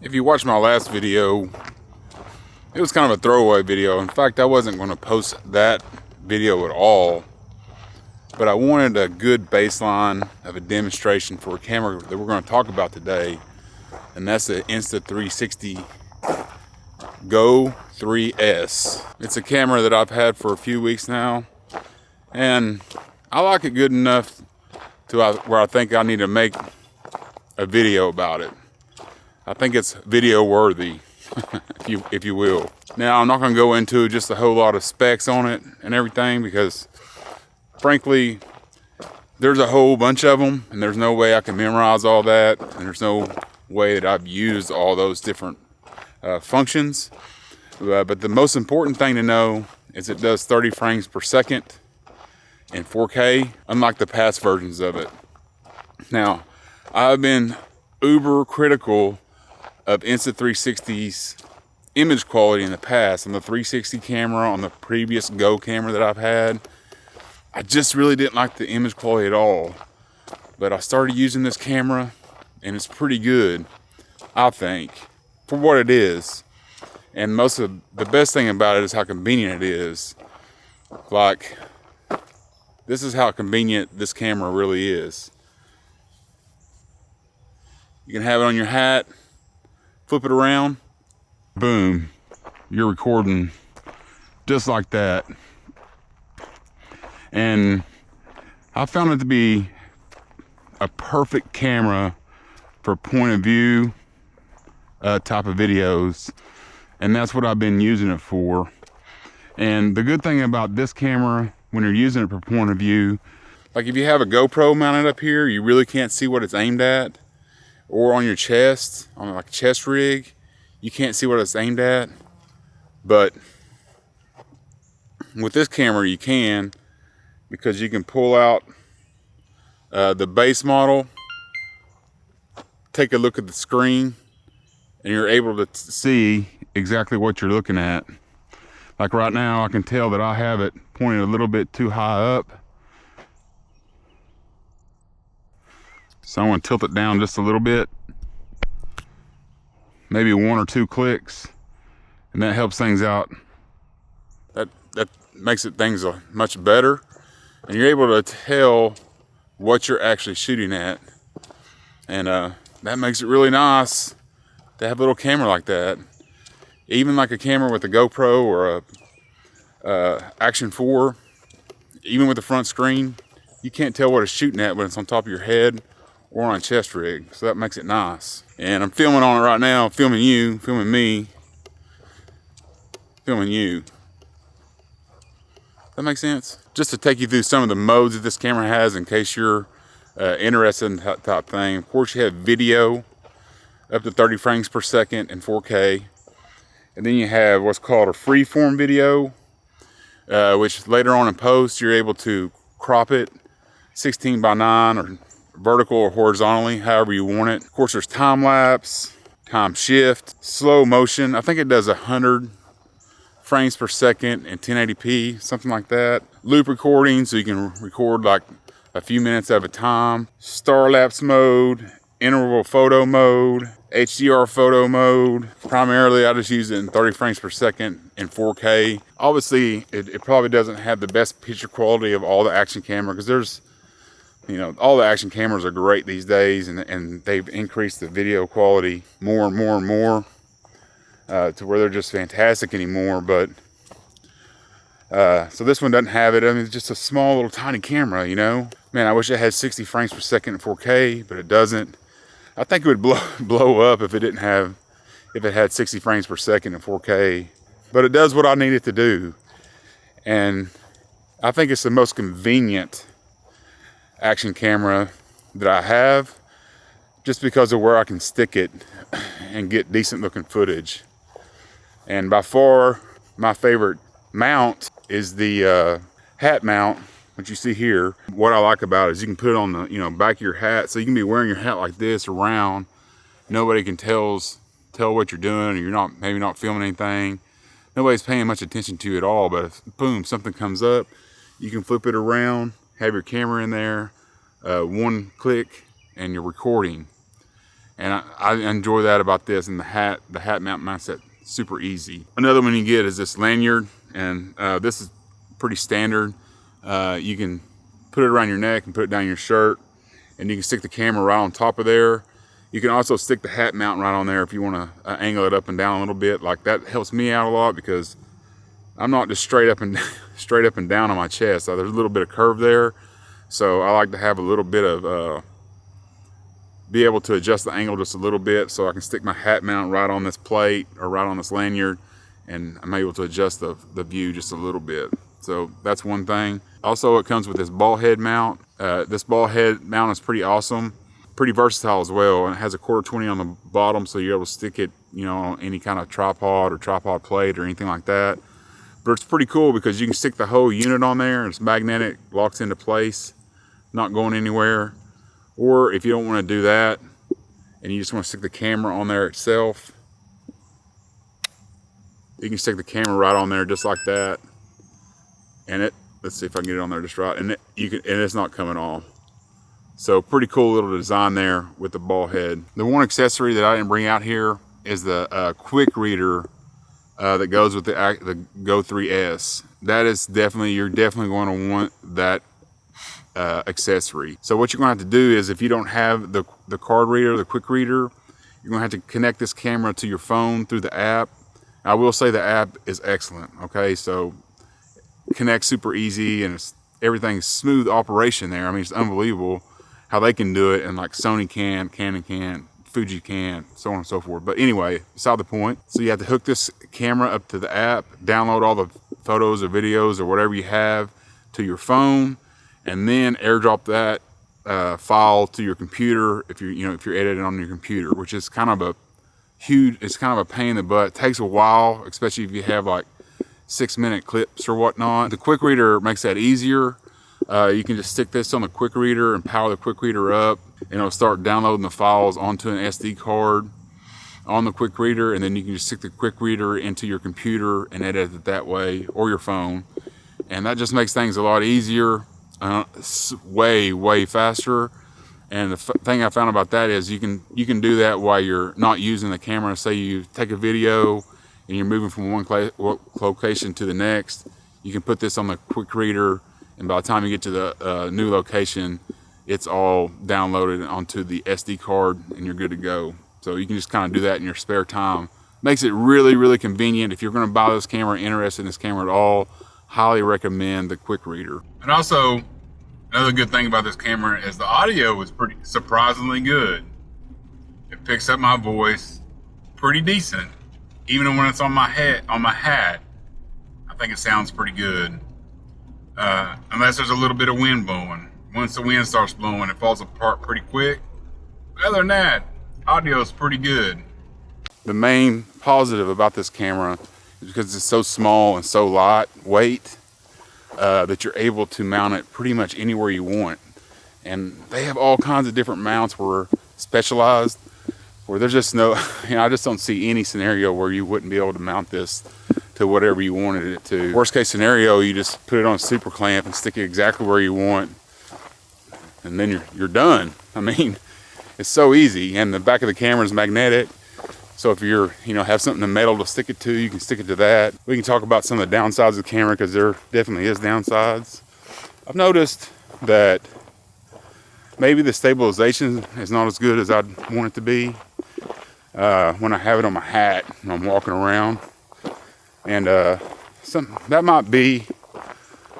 If you watched my last video, it was kind of a throwaway video. In fact, I wasn't going to post that video at all, but I wanted a good baseline of a demonstration for a camera that we're going to talk about today, and that's the Insta 360 Go 3S. It's a camera that I've had for a few weeks now, and I like it good enough to where I think I need to make a video about it. I think it's video worthy, if you will. Now, I'm not going to go into just a whole lot of specs on it and everything, because frankly, there's a whole bunch of them, and there's no way I can memorize all that, and there's no way that I've used all those different functions. But the most important thing to know is it does 30 frames per second in 4K, unlike the past versions of it. Now, I've been uber critical of Insta360's image quality in the past. On the 360 camera, on the previous Go camera that I've had, I just really didn't like the image quality at all. But I started using this camera, and it's pretty good, I think, for what it is. And most of the best thing about it is how convenient it is. Like, this is how convenient this camera really is. You can have it on your hat, flip it around, boom, you're recording just like that. And I found it to be a perfect camera for point of view type of videos, and that's what I've been using it for. And the good thing about this camera, when you're using it for point of view, like if you have a GoPro mounted up here, you really can't see what it's aimed at. Or on your chest, on like a chest rig, you can't see what it's aimed at. But with this camera you can, because you can pull out the base model, take a look at the screen, and you're able to see exactly what you're looking at. Like right now, I can tell that I have it pointed a little bit too high up. So I'm going to tilt it down just a little bit, maybe 1 or 2 clicks, and that helps things out. That makes things much better, and you're able to tell what you're actually shooting at, and that makes it really nice to have a little camera like that. Even like a camera with a GoPro or a Action 4, even with the front screen, you can't tell what it's shooting at when it's on top of your head or on a chest rig, so that makes it nice. And I'm filming on it right now, filming you, filming me, filming you. That makes sense? Just to take you through some of the modes that this camera has in case you're interested in that type thing. Of course, you have video up to 30 frames per second in 4K. And then you have what's called a freeform video, which later on in post, you're able to crop it 16:9 or vertical or horizontally, however you want it. Of course, there's time lapse, time shift, slow motion. I think it does 100 frames per second in 1080p, something like that. Loop recording, so you can record like a few minutes at a time. Star lapse mode, interval photo mode, HDR photo mode. Primarily, I just use it in 30 frames per second in 4K. Obviously, it probably doesn't have the best picture quality of all the action camera, because there's, you know, all the action cameras are great these days, and they've increased the video quality more and more and more to where they're just fantastic anymore. But so this one doesn't have it. I mean, it's just a small little tiny camera, you know. Man, I wish it had 60 frames per second in 4K, but it doesn't. I think it would blow up if it had 60 frames per second in 4K. But it does what I need it to do, and I think it's the most convenient action camera that I have, just because of where I can stick it and get decent looking footage. And by far my favorite mount is the hat mount, which you see here. What I like about it is you can put it on the back of your hat, so you can be wearing your hat like this around. Nobody can tell what you're doing, or you're maybe not filming anything. Nobody's paying much attention to you at all, but if, boom, something comes up, you can flip it around, have your camera in there, 1 click, and you're recording. And I enjoy that about this. And the hat mount mounts that super easy. Another one you get is this lanyard, and this is pretty standard. You can put it around your neck and put it down your shirt, and you can stick the camera right on top of there. You can also stick the hat mount right on there if you want to angle it up and down a little bit. Like that helps me out a lot because I'm not just straight up and down on my chest. So there's a little bit of curve there. So I like to have a little bit of, be able to adjust the angle just a little bit so I can stick my hat mount right on this plate or right on this lanyard, and I'm able to adjust the view just a little bit. So that's one thing. Also, it comes with this ball head mount. This ball head mount is pretty awesome. Pretty versatile as well, and it has a 1/4-20 on the bottom, so you're able to stick it, you know, on any kind of tripod or tripod plate or anything like that. But it's pretty cool because you can stick the whole unit on there, and it's magnetic, locks into place, not going anywhere. Or if you don't want to do that, and you just want to stick the camera on there itself, you can stick the camera right on there just like that, and let's see if I can get it on there just right, and it's not coming off. So pretty cool little design there with the ball head. The one accessory that I didn't bring out here is the quick reader that goes with the Go 3S. That is you're definitely going to want that accessory. So what you're going to have to do is, if you don't have the card reader, the quick reader, you're going to have to connect this camera to your phone through the app. I will say the app is excellent. Okay, so connects super easy, and everything's smooth operation there. I mean, it's unbelievable how they can do it, and like Sony can, Canon can, Fuji can, so on and so forth. But anyway, beside the point. So you have to hook this camera up to the app, download all the photos or videos or whatever you have to your phone, and then airdrop that file to your computer if you're editing on your computer, which is kind of a pain in the butt. It takes a while, especially if you have like 6-minute clips or whatnot. The quick reader makes that easier. You can just stick this on the quick reader and power the quick reader up, and it'll start downloading the files onto an SD card on the quick reader, and then you can just stick the quick reader into your computer and edit it that way, or your phone. And that just makes things a lot easier, way faster. And the thing I found about that is you can do that while you're not using the camera. Say you take a video and you're moving from one location to the next, you can put this on the quick reader, and by the time you get to the new location, it's all downloaded onto the SD card and you're good to go. So you can just kind of do that in your spare time. Makes it really convenient. If you're going to buy this camera, interested in this camera at all, highly recommend the quick reader. And also, another good thing about this camera is the audio is pretty surprisingly good. It picks up my voice pretty decent. Even when it's on my hat, I think it sounds pretty good. Unless there's a little bit of wind blowing. Once the wind starts blowing, it falls apart pretty quick. Other than that, audio is pretty good. The main positive about this camera is because it's so small and so lightweight that you're able to mount it pretty much anywhere you want. And they have all kinds of different mounts where specialized, where there's just no, I just don't see any scenario where you wouldn't be able to mount this to whatever you wanted it to. Worst case scenario, you just put it on a super clamp and stick it exactly where you want, and then you're done. I mean, it's so easy. And the back of the camera is magnetic, so if you're have something in metal to stick it to, you can stick it to that. We can talk about some of the downsides of the camera, because there definitely is downsides. I've noticed that maybe the stabilization is not as good as I'd want it to be when I have it on my hat and I'm walking around. And that might be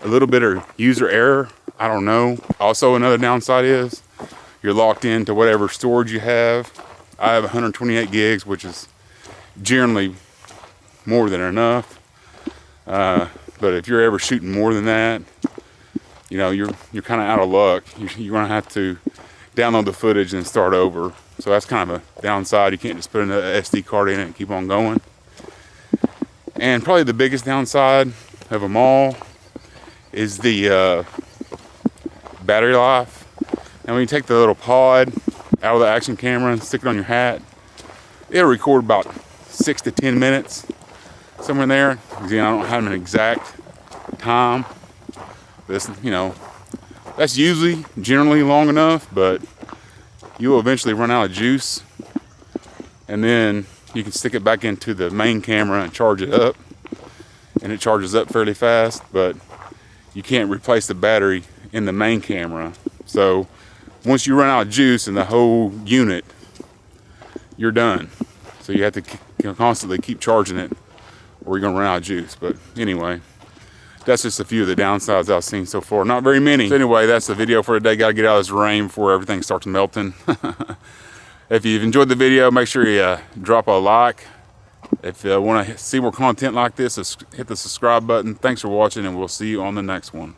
a little bit of user error. I don't know. Also, another downside is you're locked into whatever storage you have. I have 128 gigs, which is generally more than enough. But if you're ever shooting more than that, you're kind of out of luck. You're gonna have to download the footage and start over. So that's kind of a downside. You can't just put an SD card in it and keep on going. And probably the biggest downside of them all is the battery life. And when you take the little pod out of the action camera and stick it on your hat, it'll record about 6 to 10 minutes, somewhere in there. Again, I don't have an exact time. This, that's generally long enough, but you'll eventually run out of juice and then you can stick it back into the main camera and charge it up, and it charges up fairly fast, but you can't replace the battery in the main camera. So once you run out of juice in the whole unit, you're done. So you have to constantly keep charging it, or you're gonna run out of juice. But anyway, that's just a few of the downsides I've seen so far. Not very many. So anyway, that's the video for today. Gotta get out of this rain before everything starts melting. If you've enjoyed the video, make sure you drop a like. If you want to see more content like this, hit the subscribe button. Thanks for watching, and we'll see you on the next one.